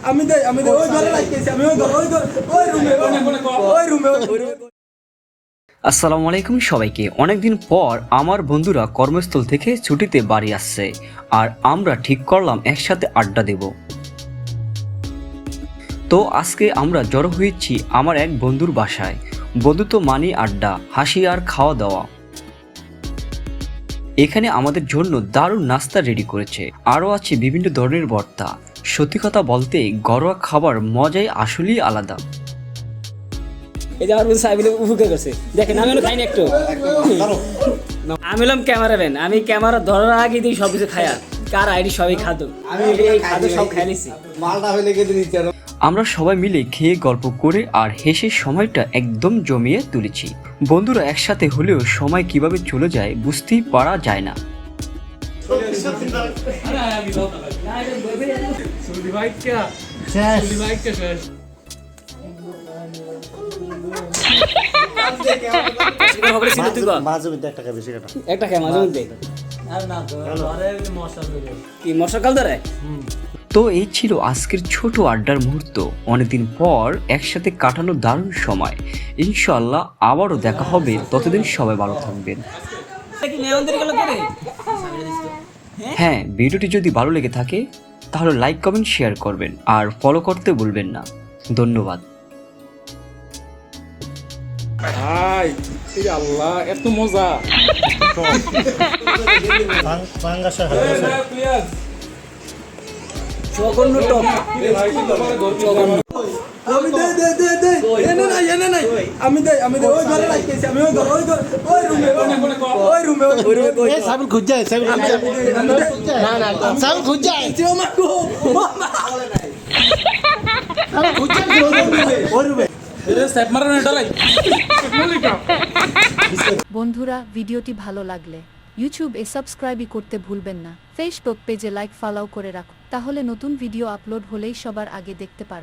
আমি ওই ঘরে রাখতেছি আমি ওই রুমে আসসালামু আলাইকুম সবাইকে। অনেকদিন পর আমার বন্ধুরা কর্মস্থল থেকে ছুটিতে বাড়ি আসছে আর আমরা ঠিক করলাম একসাথে আড্ডা দেব। তো আজকে আমরা জড়ো হয়েছি আমার এক বন্ধুর বাসায়। বন্ধুত্ব মানে আড্ডা, হাসি আর খাওয়া দাওয়া। এখানে আমাদের জন্য দারুণ নাস্তা রেডি করেছে, আরও আছে বিভিন্ন ধরনের ভর্তা। সত্যি কথা বলতে ঘরোয়া খাবার মজাই আসলেই আলাদা। এই যে আমার বন্ধু সাহেব উপকার করছে, দেখেন আমি খাই না একটু। আমি হলাম ক্যামেরাম্যান, আমি ক্যামেরা ধরার আগে দিই সব কিছু খায়া কার আইডি সবই খাদ্য, আমি এই খাদ্য সব খাই নিছি। মালটা হইলে গেতে নিতে আমরা সবাই মিলে খেয়ে গল্প করে আর হেসে সময়টা একদম জমিয়ে তুলেছি। বন্ধুরা একসাথে হলেও সময় কিভাবে চলে যায় বুঝতেই পারা যায় না। একটা খাই মাঝে মধ্যে কি মশা কাল ধরে। তো এই ছিল আজকের ছোট আড্ডার মুহূর্ত। অনেকদিন পর একসাথে কাটানো দারুণ সময়। ইনশাআল্লাহ আবারও দেখা হবে, ততদিন সবাই ভালো থাকবেন। হ্যাঁ, ভিডিওটি যদি ভালো লেগে থাকে তাহলে লাইক কমেন্ট শেয়ার করবেন আর ফলো করতে ভুলবেন না। ধন্যবাদ। আল্লাহ এত মজা। জঘন্য টপ, জঘন্য। আমি ওই ঘরে রাখতেছি আমি ওই রুমে সাবিল খুঁজ যায়, সাবিল খুঁজ যায়। না না সাবিল খুঁজ যায়, খুঁজ যায় ওই রুমে। বন্ধুরা, ভিডিওটি ভালো লাগলে ইউটিউবে সাবস্ক্রাইব করতে ভুলবেন না। ফেসবুক পেজে লাইক ফলো করে রাখুন, তাহলে নতুন ভিডিও আপলোড হলেই সবার আগে দেখতে পারবেন।